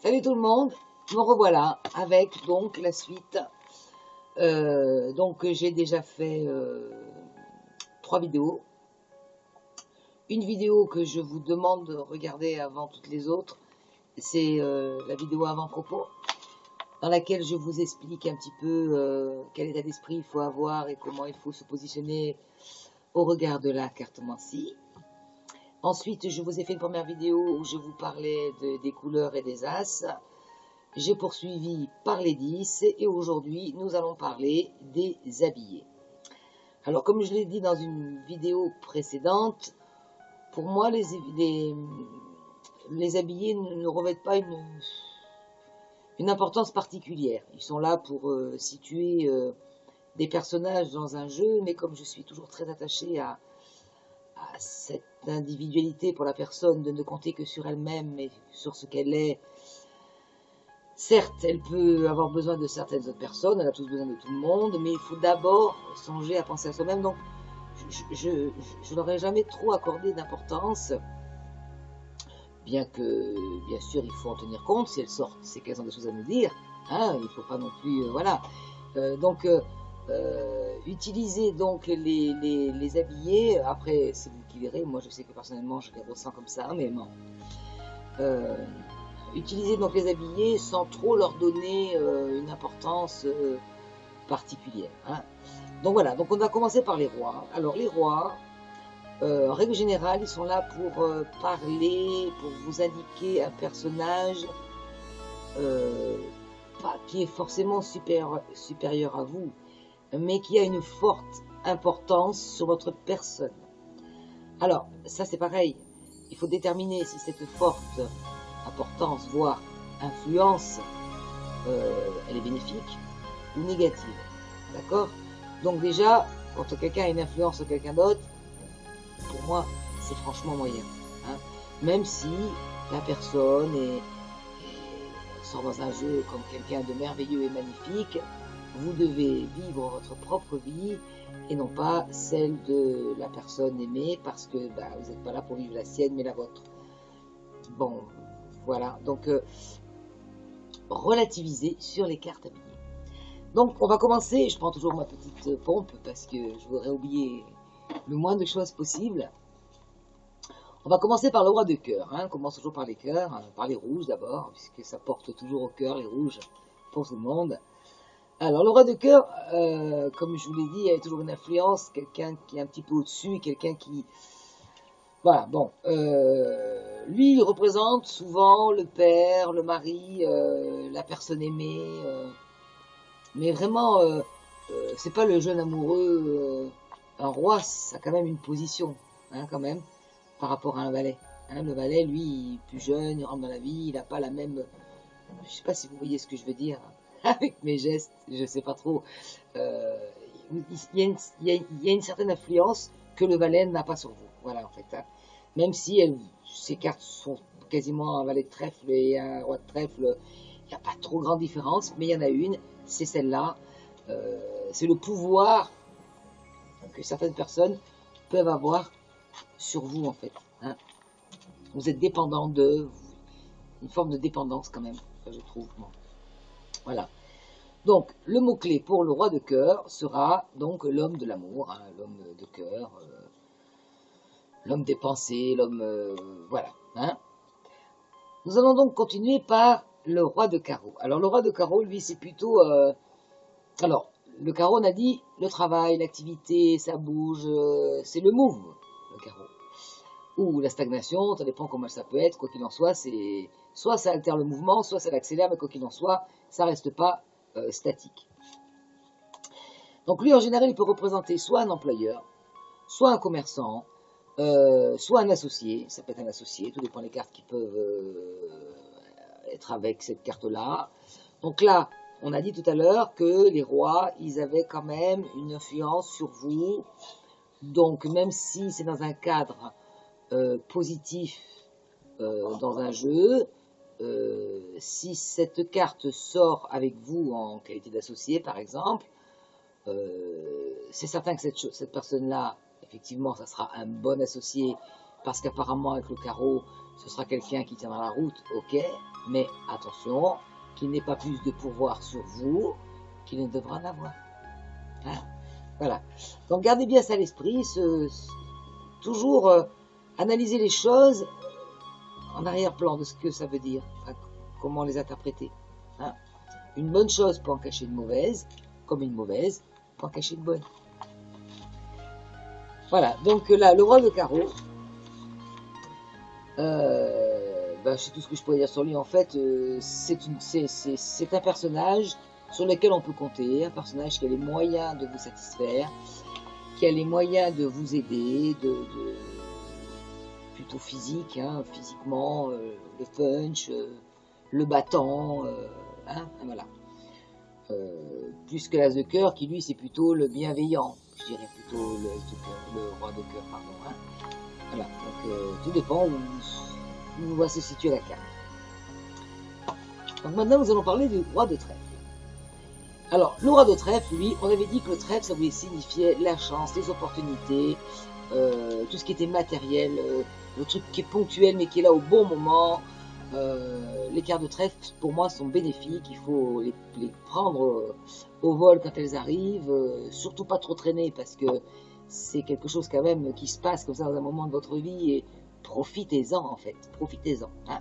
Salut tout le monde, me revoilà avec donc la suite. J'ai déjà fait 3 vidéos. Une vidéo que je vous demande de regarder avant toutes les autres, c'est la vidéo avant-propos, dans laquelle je vous explique un petit peu quel état d'esprit il faut avoir et comment il faut se positionner au regard de la cartomancie. Ensuite, je vous ai fait une première vidéo où je vous parlais des couleurs et des as. J'ai poursuivi par les 10 et aujourd'hui, nous allons parler des habillés. Alors, comme je l'ai dit dans une vidéo précédente, pour moi, les habillés ne revêtent pas une importance particulière. Ils sont là pour situer des personnages dans un jeu, mais comme je suis toujours très attachée à cette individualité pour la personne, de ne compter que sur elle-même, mais sur ce qu'elle est. Certes, elle peut avoir besoin de certaines autres personnes, elle a tous besoin de tout le monde, mais il faut d'abord songer à penser à soi-même. Donc, je n'aurais jamais trop accordé d'importance, bien que, bien sûr, il faut en tenir compte si elles sortent, c'est qu'elles ont des choses à nous dire. Hein, il ne faut pas non plus, voilà. Utiliser donc les habillés. Après, c'est vous qui verrez. Moi, je sais que personnellement, je les ressens comme ça, mais bon. Utiliser donc les habillés sans trop leur donner une importance particulière. Hein. Donc voilà, donc on va commencer par les rois. Alors les rois, en règle générale, ils sont là pour parler, pour vous indiquer un personnage pas qui est forcément supérieur à vous, mais qui a une forte importance sur votre personne. Alors, ça c'est pareil, il faut déterminer si cette forte importance, voire influence, elle est bénéfique ou négative. D'accord? Donc déjà, quand quelqu'un a une influence sur quelqu'un d'autre, pour moi, c'est franchement moyen. Hein? Même si la personne sort dans un jeu comme quelqu'un de merveilleux et magnifique, vous devez vivre votre propre vie et non pas celle de la personne aimée parce que vous n'êtes pas là pour vivre la sienne mais la vôtre. Bon, voilà. Donc, relativiser sur les cartes habillées. Donc, on va commencer. Je prends toujours ma petite pompe parce que je voudrais oublier le moins de choses possible. On va commencer par le roi de cœur. Hein. On commence toujours par les cœurs, hein, par les rouges d'abord, puisque ça porte toujours au cœur, les rouges, pour tout le monde. Alors, le roi de cœur, comme je vous l'ai dit, il y a toujours une influence, quelqu'un qui est un petit peu au-dessus, quelqu'un qui... Voilà, bon. Lui, il représente souvent le père, le mari, la personne aimée. Mais vraiment, c'est pas le jeune amoureux. Un roi, ça a quand même une position, hein, quand même, par rapport à un valet. Hein, le valet, lui, plus jeune, il rentre dans la vie, il n'a pas la même... Je sais pas si vous voyez ce que je veux dire avec mes gestes, je sais pas trop. Il y a une certaine influence que le valet n'a pas sur vous. Voilà, en fait. Hein. Même si ces cartes sont quasiment un valet de trèfle et un roi de trèfle, il n'y a pas trop grande différence, mais il y en a une, c'est celle-là. C'est le pouvoir que certaines personnes peuvent avoir sur vous, en fait. Hein. Vous êtes dépendant de... Une forme de dépendance, quand même, je trouve. Bon. Voilà. Donc, le mot-clé pour le roi de cœur sera donc l'homme de l'amour, hein, l'homme de cœur, l'homme des pensées, l'homme... voilà. Hein. Nous allons donc continuer par le roi de carreau. Alors, le roi de carreau, lui, c'est plutôt... alors, le carreau, on a dit le travail, l'activité, ça bouge, c'est le move, le carreau. Ou la stagnation, ça dépend comment ça peut être, quoi qu'il en soit, c'est... Soit ça altère le mouvement, soit ça l'accélère, mais quoi qu'il en soit, ça reste pas statique. Donc lui, en général, il peut représenter soit un employeur, soit un commerçant, soit un associé. Ça peut être un associé, tout dépend des cartes qui peuvent être avec cette carte-là. Donc là, on a dit tout à l'heure que les rois, ils avaient quand même une influence sur vous. Donc même si c'est dans un cadre positif dans un jeu, si cette carte sort avec vous en qualité d'associé, par exemple, c'est certain que cette personne-là, effectivement, ça sera un bon associé, parce qu'apparemment, avec le carreau, ce sera quelqu'un qui tiendra la route, ok. Mais attention, qu'il n'ait pas plus de pouvoir sur vous qu'il ne devra en avoir. Hein, voilà. Donc gardez bien ça à l'esprit, toujours analyser les choses en arrière-plan de ce que ça veut dire, enfin, comment les interpréter. Hein. Une bonne chose peut en cacher une mauvaise, comme une mauvaise peut en cacher une bonne. Voilà, donc là, le roi de carreau, c'est tout ce que je pourrais dire sur lui. En fait, c'est un personnage sur lequel on peut compter, un personnage qui a les moyens de vous satisfaire, qui a les moyens de vous aider, plutôt physique, hein, physiquement, le punch, le battant, hein, voilà. Plus que l'as de cœur, qui lui c'est plutôt le bienveillant, je dirais plutôt le roi de cœur, pardon. Hein. Voilà, donc tout dépend où va se situer la carte. Donc maintenant nous allons parler du roi de trèfle. Alors le roi de trèfle, lui, on avait dit que le trèfle ça voulait signifier la chance, les opportunités, tout ce qui était matériel, le truc qui est ponctuel mais qui est là au bon moment. Les cartes de trèfle pour moi sont bénéfiques, il faut les prendre au vol quand elles arrivent, surtout pas trop traîner parce que c'est quelque chose quand même qui se passe comme ça dans un moment de votre vie et profitez-en en fait, profitez-en. Hein.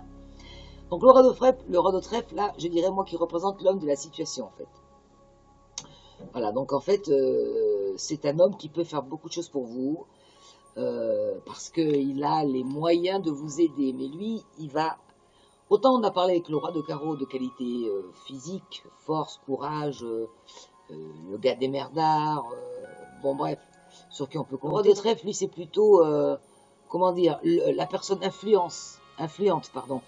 Donc le roi de trèfle là, je dirais moi qui représente l'homme de la situation en fait. Voilà, donc en fait c'est un homme qui peut faire beaucoup de choses pour vous parce qu'il a les moyens de vous aider, mais lui il va. Autant on a parlé avec le roi de carreau de qualité physique, force, courage, le gars des merdards, bon bref, sur qui on peut compter. Le roi de trèfle, lui, c'est plutôt, comment dire, la personne influente, pardon.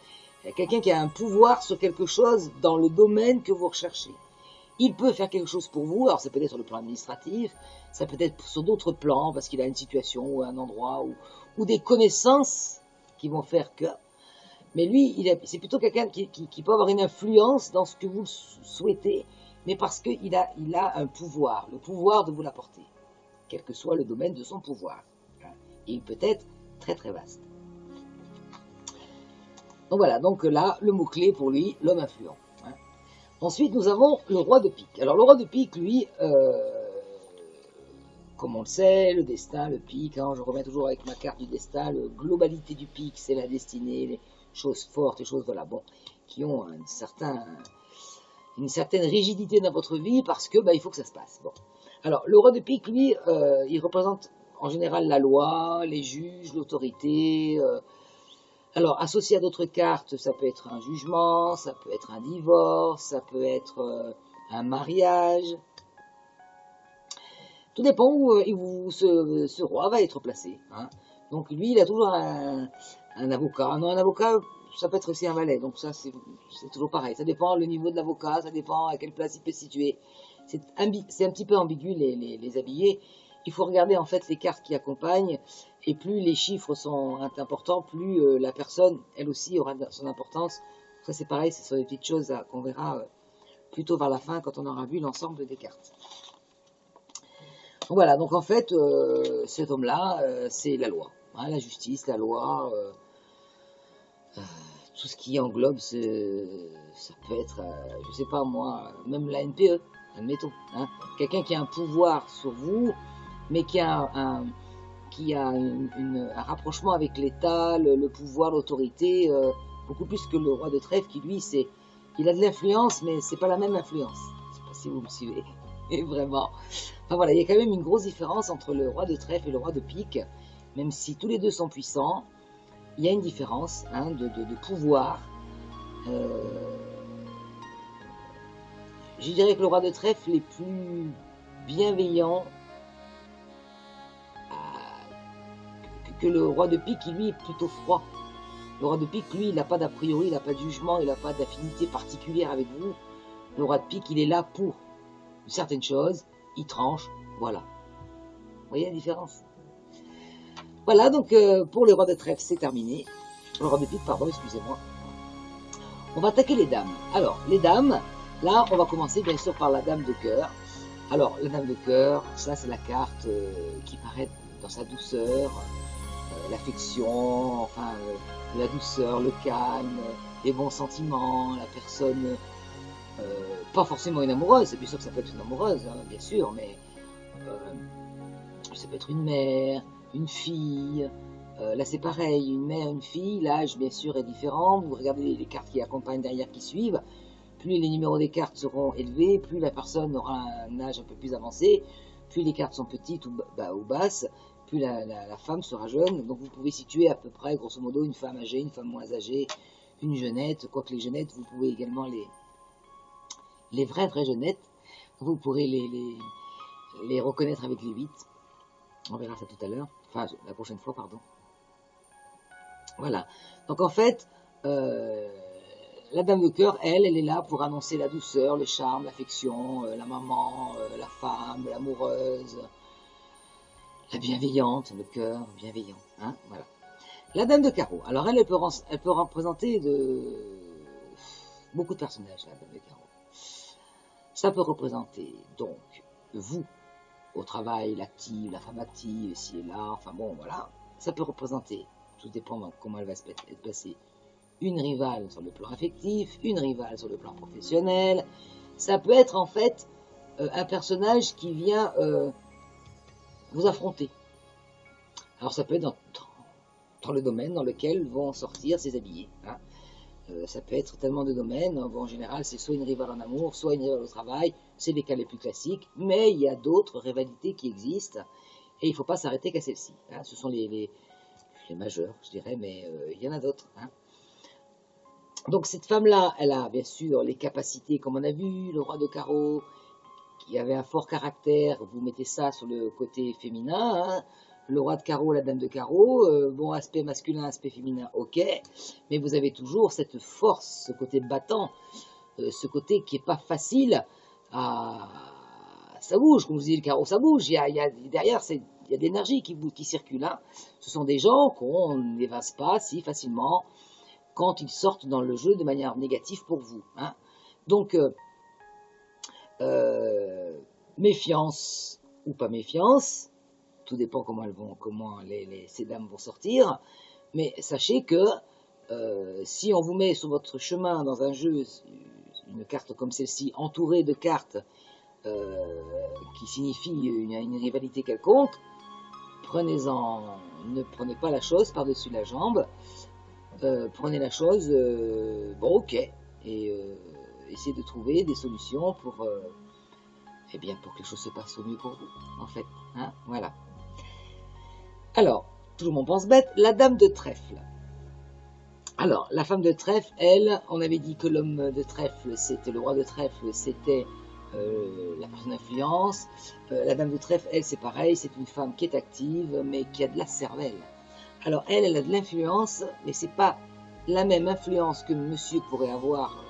Quelqu'un qui a un pouvoir sur quelque chose dans le domaine que vous recherchez. Il peut faire quelque chose pour vous, alors ça peut être sur le plan administratif, ça peut être sur d'autres plans, parce qu'il a une situation ou un endroit, ou des connaissances qui vont faire que... Mais lui, c'est plutôt quelqu'un qui peut avoir une influence dans ce que vous souhaitez, mais parce qu'il a un pouvoir, le pouvoir de vous l'apporter, quel que soit le domaine de son pouvoir. Et il peut être très très vaste. Donc voilà, donc là, le mot-clé pour lui, l'homme influent. Ensuite, nous avons le roi de pique. Alors le roi de pique, lui, comme on le sait, le destin, le pique, hein, je reviens toujours avec ma carte du destin, la globalité du pique, c'est la destinée, les choses fortes, les choses voilà, bon, qui ont une certaine rigidité dans votre vie parce que il faut que ça se passe. Bon. Alors le roi de pique, lui, il représente en général la loi, les juges, l'autorité. Alors associé à d'autres cartes, ça peut être un jugement, ça peut être un divorce, ça peut être un mariage. Tout dépend où ce roi va être placé. Hein. Donc lui, il a toujours un avocat. Non, un avocat, ça peut être aussi un valet. Donc ça, c'est toujours pareil. Ça dépend le niveau de l'avocat, ça dépend à quelle place il peut se situer. C'est un petit peu ambigu les habillés. Il faut regarder en fait les cartes qui accompagnent. Et plus les chiffres sont importants, plus la personne, elle aussi, aura son importance. Ça c'est pareil, ce sont des petites choses qu'on verra plutôt vers la fin quand on aura vu l'ensemble des cartes. Donc voilà, donc en fait, cet homme-là, c'est la loi. Hein, la justice, la loi, tout ce qui englobe, ça peut être, je sais pas moi, même la NPE, admettons. Hein, quelqu'un qui a un pouvoir sur vous, mais qui a un rapprochement avec l'État, le pouvoir, l'autorité, beaucoup plus que le roi de trèfle qui, lui, il a de l'influence, mais c'est pas la même influence. Je sais pas si vous me suivez. Et vraiment. Enfin voilà, il y a quand même une grosse différence entre le roi de trèfle et le roi de pique. Même si tous les deux sont puissants, il y a une différence hein, de pouvoir. Je dirais que le roi de trèfle est plus bienveillant que le roi de pique qui lui est plutôt froid. Le roi de pique, lui, il n'a pas d'a priori, il n'a pas de jugement, il n'a pas d'affinité particulière avec vous. Le roi de pique, il est là pour certaines choses, il tranche, voilà. Vous voyez la différence? Voilà, donc pour le roi de trèfle, c'est terminé. Le roi de pique, pardon, excusez-moi. On va attaquer les dames. Alors, les dames, là, on va commencer bien sûr par la dame de cœur. Alors, la dame de cœur, ça c'est la carte qui paraît dans sa douceur, l'affection, enfin, la douceur, le calme, des bons sentiments, la personne, pas forcément une amoureuse, bien sûr que ça peut être une amoureuse, hein, bien sûr, mais euh, ça peut être une mère, une fille. Là, c'est pareil, une mère, une fille, l'âge, bien sûr, est différent. Vous regardez les cartes qui accompagnent derrière, qui suivent. Plus les numéros des cartes seront élevés, plus la personne aura un âge un peu plus avancé, plus les cartes sont petites ou basses, plus la femme sera jeune. Donc vous pouvez situer à peu près, grosso modo, une femme âgée, une femme moins âgée, une jeunette. Quoique les jeunettes, vous pouvez également les vraies jeunettes, vous pourrez les reconnaître avec les 8. On verra ça tout à l'heure, enfin la prochaine fois, pardon. Voilà. Donc en fait, la dame de cœur, elle est là pour annoncer la douceur, le charme, l'affection, la maman, la femme, l'amoureuse, la bienveillante, le cœur bienveillant. Hein, voilà. La dame de carreau. Alors elle peut représenter beaucoup de personnages, la dame de carreau. Ça peut représenter donc vous, au travail, l'active, la femme active, ici et là, enfin bon, voilà. Ça peut représenter, tout dépend de comment elle va être placée, une rivale sur le plan affectif, une rivale sur le plan professionnel. Ça peut être en fait un personnage qui vient vous affronter. Alors ça peut être dans le domaine dans lequel vont sortir ces habillés. Hein. Ça peut être tellement de domaines. Bon, en général, c'est soit une rivale en amour, soit une rivale au travail. C'est les cas les plus classiques. Mais il y a d'autres rivalités qui existent. Et il ne faut pas s'arrêter qu'à celle-ci. Hein. Ce sont les majeurs, je dirais, mais il y en a d'autres. Hein. Donc cette femme-là, elle a bien sûr les capacités, comme on a vu, le roi de carreau, qui avait un fort caractère. Vous mettez ça sur le côté féminin. Hein. Le roi de carreau, la dame de carreau, bon, aspect masculin, aspect féminin, ok, mais vous avez toujours cette force, ce côté battant, ce côté qui n'est pas facile à... Ça bouge, comme je vous dis, le carreau, ça bouge, derrière, il y a de l'énergie qui circule. Hein. Ce sont des gens qu'on n'évince pas si facilement quand ils sortent dans le jeu de manière négative pour vous. Hein. Donc, méfiance ou pas méfiance, tout dépend comment ces dames vont sortir, mais sachez que si on vous met sur votre chemin dans un jeu une carte comme celle-ci, entourée de cartes qui signifient une rivalité quelconque, ne prenez pas la chose par-dessus la jambe, prenez la chose, bon ok, et essayez de trouver des solutions pour que les choses se passent au mieux pour vous, en fait. Hein, voilà. Alors, toujours mon pense-bête, la dame de trèfle. Alors, la femme de trèfle, elle, on avait dit que l'homme de trèfle, c'était le roi de trèfle, c'était la personne d'influence. La dame de trèfle, elle, c'est pareil, c'est une femme qui est active, mais qui a de la cervelle. Alors, elle a de l'influence, mais c'est pas la même influence que monsieur pourrait avoir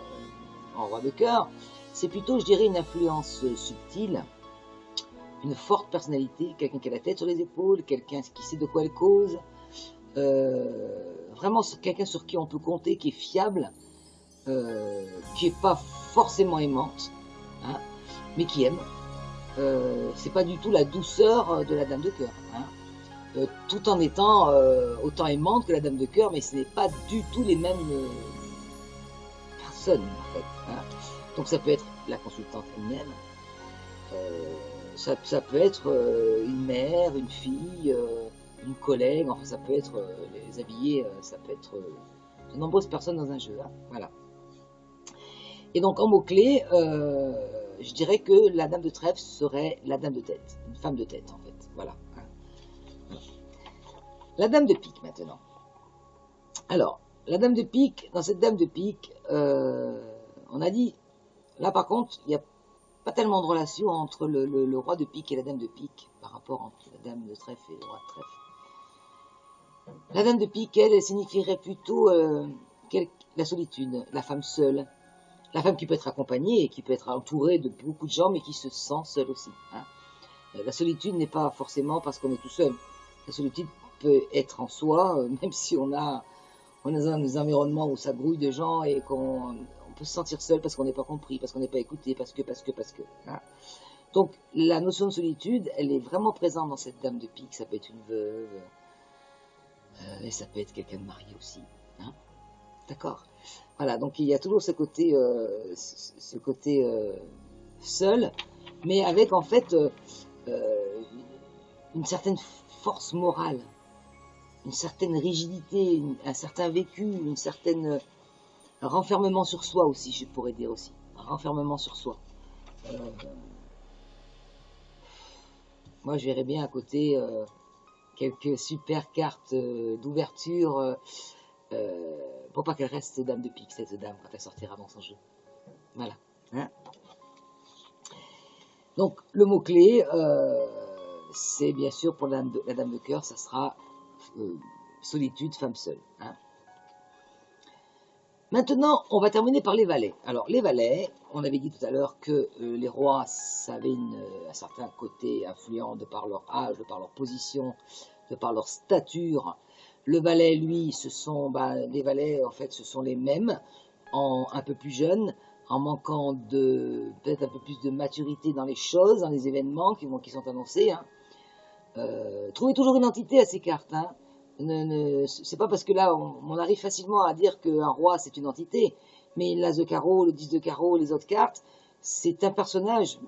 en roi de cœur. C'est plutôt, je dirais, une influence subtile, une forte personnalité, quelqu'un qui a la tête sur les épaules, quelqu'un qui sait de quoi elle cause, vraiment quelqu'un sur qui on peut compter, qui est fiable, qui n'est pas forcément aimante, hein, mais qui aime. C'est pas du tout la douceur de la dame de cœur, hein, tout en étant autant aimante que la dame de cœur, mais ce n'est pas du tout les mêmes personnes en fait. Hein. Donc ça peut être la consultante elle-même. Ça peut être une mère, une fille, une collègue, enfin ça peut être les habillés, ça peut être de nombreuses personnes dans un jeu. Hein, voilà. Et donc en mots-clés, je dirais que la dame de trèfle serait la dame de tête, une femme de tête en fait. Voilà. Hein. La dame de pique maintenant. Alors, la dame de pique, dans cette dame de pique, on a dit, là par contre, il y a pas tellement de relation entre le roi de pique et la dame de pique par rapport entre la dame de trèfle et le roi de trèfle. La dame de pique, elle signifierait plutôt la solitude, la femme seule, la femme qui peut être accompagnée et qui peut être entourée de beaucoup de gens mais qui se sent seule aussi. Hein. La solitude n'est pas forcément parce qu'on est tout seul. La solitude peut être en soi, même si on est dans un environnement où ça grouille de gens et qu'on peut se sentir seul parce qu'on n'est pas compris, parce qu'on n'est pas écouté, parce que. Hein. Donc la notion de solitude, elle est vraiment présente dans cette dame de pique. Ça peut être une veuve, et ça peut être quelqu'un de marié aussi. Hein. D'accord? Voilà, donc il y a toujours ce côté seul, mais avec en fait euh, une certaine force morale, une certaine rigidité, un certain vécu, une certaine un renfermement sur soi aussi, je pourrais dire aussi. Un renfermement sur soi. Euh, Moi, je verrais bien à côté quelques super cartes d'ouverture pour pas qu'elle reste dame de pique, cette dame, quand elle sortira dans son jeu. Voilà. Hein. Donc, le mot-clé, c'est bien sûr pour la dame de cœur, ça sera solitude, femme seule. Hein. Maintenant, on va terminer par les valets. Alors, les valets, on avait dit tout à l'heure que les rois avaient un certain côté influent de par leur âge, de par leur position, de par leur stature. Le valet, lui, les valets, en fait, ce sont les mêmes, un peu plus jeunes, en manquant peut-être un peu plus de maturité dans les choses, dans les événements qui sont annoncés. Hein. Trouvez toujours une entité à ces cartes. Hein. C'est pas parce que là, on arrive facilement à dire qu'un roi, c'est une entité, mais l'as de carreau, le 10 de carreau, les autres cartes, c'est un personnage.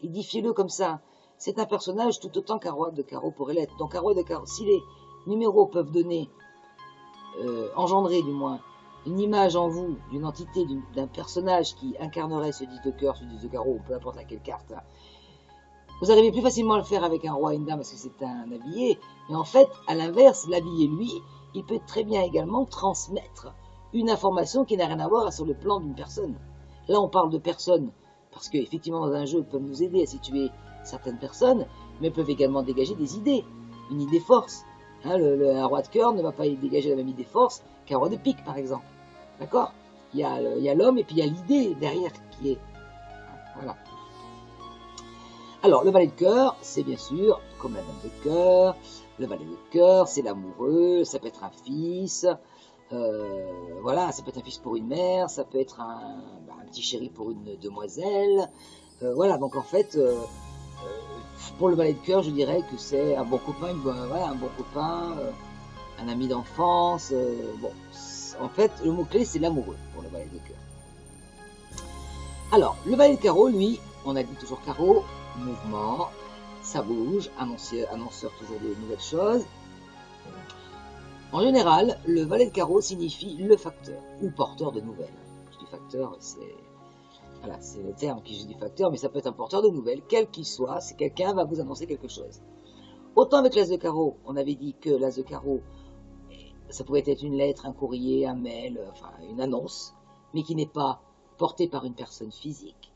Édifiez-le comme ça. C'est un personnage tout autant qu'un roi de carreau pourrait l'être. Donc un roi de carreau, si les numéros peuvent donner, engendrer du moins, une image en vous d'une entité, d'un personnage qui incarnerait ce 10 de cœur, ce 10 de carreau, ou peu importe laquelle carte, hein, vous arrivez plus facilement à le faire avec un roi et une dame parce que c'est un habillé, mais en fait, à l'inverse, l'habillé, lui, il peut très bien également transmettre une information qui n'a rien à voir sur le plan d'une personne. Là, on parle de personnes, parce qu'effectivement, dans un jeu, ils peuvent nous aider à situer certaines personnes, mais peuvent également dégager des idées, une idée force. Hein, un roi de cœur ne va pas dégager la même idée force qu'un roi de pique, par exemple. D'accord? Il y a l'homme et puis il y a l'idée derrière qui est. Voilà. Alors, le valet de cœur, c'est bien sûr, comme la dame de cœur, le valet de cœur, c'est l'amoureux, ça peut être un fils, voilà, ça peut être un fils pour une mère, ça peut être un petit chéri pour une demoiselle, voilà, donc en fait, pour le valet de cœur, je dirais que c'est un bon copain, voilà, un bon copain, un ami d'enfance, bon, en fait, le mot-clé, c'est l'amoureux pour le valet de cœur. Alors, le valet de carreau, lui, on a dit toujours carreau, mouvement, ça bouge, annonceur toujours de nouvelles choses. En général, le valet de carreau signifie le facteur ou porteur de nouvelles. Je dis facteur, c'est le terme qui je dis facteur, mais ça peut être un porteur de nouvelles, quel qu'il soit, si quelqu'un va vous annoncer quelque chose. Autant avec l'as de carreau, on avait dit que l'as de carreau, ça pouvait être une lettre, un courrier, un mail, enfin une annonce, mais qui n'est pas porté par une personne physique.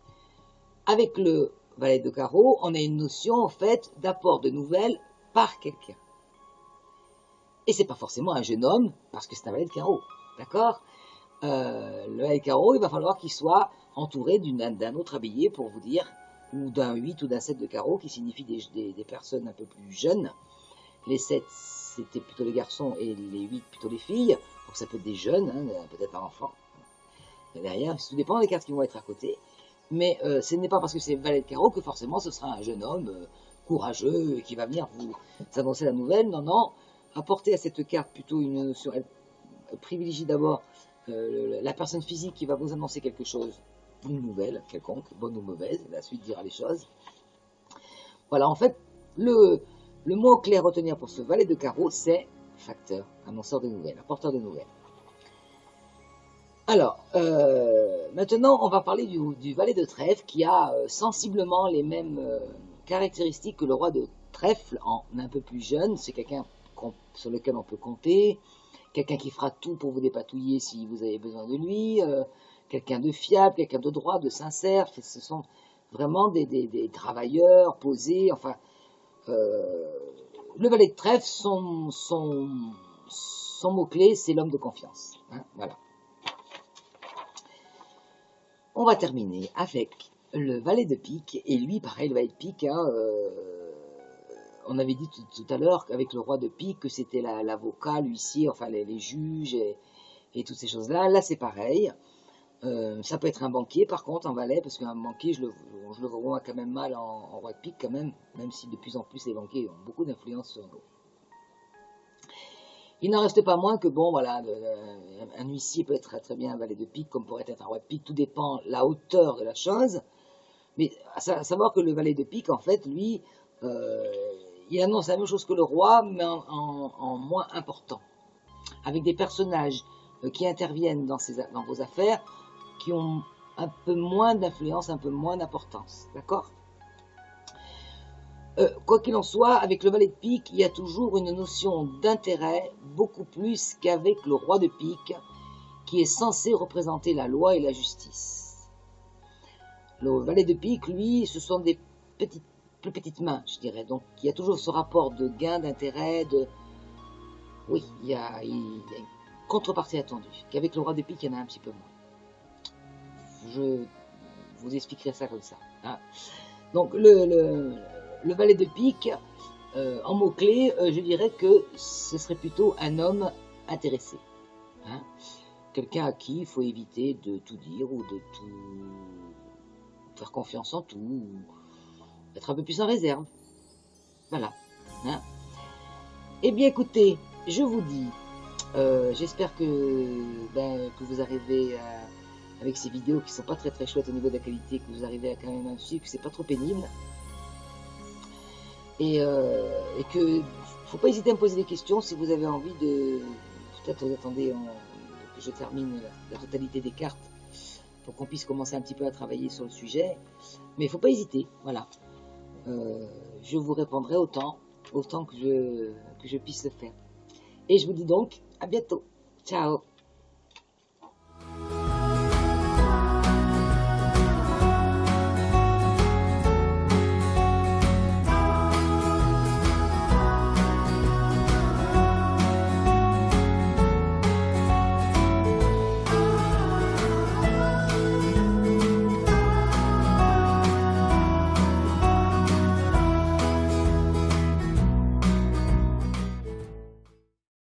Avec le valet de carreau, on a une notion en fait d'apport de nouvelles par quelqu'un. Et c'est pas forcément un jeune homme, parce que c'est un valet de carreau, d'accord? Le valet de carreau, il va falloir qu'il soit entouré d'un autre habillé pour vous dire, ou d'un 8 ou d'un 7 de carreau, qui signifie des personnes un peu plus jeunes. Les 7, c'était plutôt les garçons, et les 8, plutôt les filles. Donc ça peut être des jeunes, hein, peut-être un enfant. Derrière, tout dépend des cartes qui vont être à côté. Mais ce n'est pas parce que c'est valet de carreau que forcément ce sera un jeune homme courageux qui va venir vous annoncer la nouvelle. Non, non, apportez à cette carte plutôt une notion. Elle privilégie d'abord la personne physique qui va vous annoncer quelque chose, une nouvelle quelconque, bonne ou mauvaise, la suite dira les choses. Voilà, en fait, le mot clé à retenir pour ce valet de carreau, c'est facteur, annonceur de nouvelles, apporteur de nouvelles. Alors, maintenant, on va parler du valet de trèfle qui a sensiblement les mêmes caractéristiques que le roi de trèfle en un peu plus jeune. C'est quelqu'un sur lequel on peut compter, quelqu'un qui fera tout pour vous dépatouiller si vous avez besoin de lui, quelqu'un de fiable, quelqu'un de droit, de sincère. Ce sont vraiment des travailleurs posés. Enfin, le valet de trèfle, son mot-clé, c'est l'homme de confiance. Hein, voilà. On va terminer avec le valet de pique, et lui, pareil, le valet de pique, hein, on avait dit tout à l'heure qu'avec le roi de pique, que c'était l'avocat, l'huissier, enfin les juges et toutes ces choses-là. Là, c'est pareil. Ça peut être un banquier, par contre, en valet, parce qu'un banquier, je le vois quand même mal en roi de pique, quand même si de plus en plus les banquiers ont beaucoup d'influence sur nous. Il n'en reste pas moins que, bon, voilà, un huissier peut être très, très bien un valet de pique, comme pourrait être un roi de pique, tout dépend la hauteur de la chose. Mais à savoir que le valet de pique, en fait, lui, euh, il annonce la même chose que le roi, mais en moins important. Avec des personnages qui interviennent dans vos affaires, qui ont un peu moins d'influence, un peu moins d'importance. D'accord? Quoi qu'il en soit, avec le valet de pique, il y a toujours une notion d'intérêt, beaucoup plus qu'avec le roi de pique, qui est censé représenter la loi et la justice. Le valet de pique, lui, ce sont des plus petites mains, je dirais. Donc, il y a toujours ce rapport de gain, d'intérêt, de... Oui, il y a une contrepartie attendue. Qu'avec le roi de pique, il y en a un petit peu moins. Je vous expliquerai ça comme ça. Hein. Donc, le valet de pique, en mots-clés, je dirais que ce serait plutôt un homme intéressé. Hein. Quelqu'un à qui il faut éviter de tout dire ou de tout faire confiance en tout, ou être un peu plus en réserve. Voilà. Hein. Eh bien écoutez, je vous dis, j'espère que vous arrivez avec ces vidéos qui sont pas très très chouettes au niveau de la qualité, que vous arrivez à quand même à suivre, que c'est pas trop pénible. Et que faut pas hésiter à me poser des questions si vous avez envie de... Peut-être vous attendez que je termine la totalité des cartes pour qu'on puisse commencer un petit peu à travailler sur le sujet. Mais il faut pas hésiter, voilà. Je vous répondrai autant que je puisse le faire. Et je vous dis donc à bientôt. Ciao.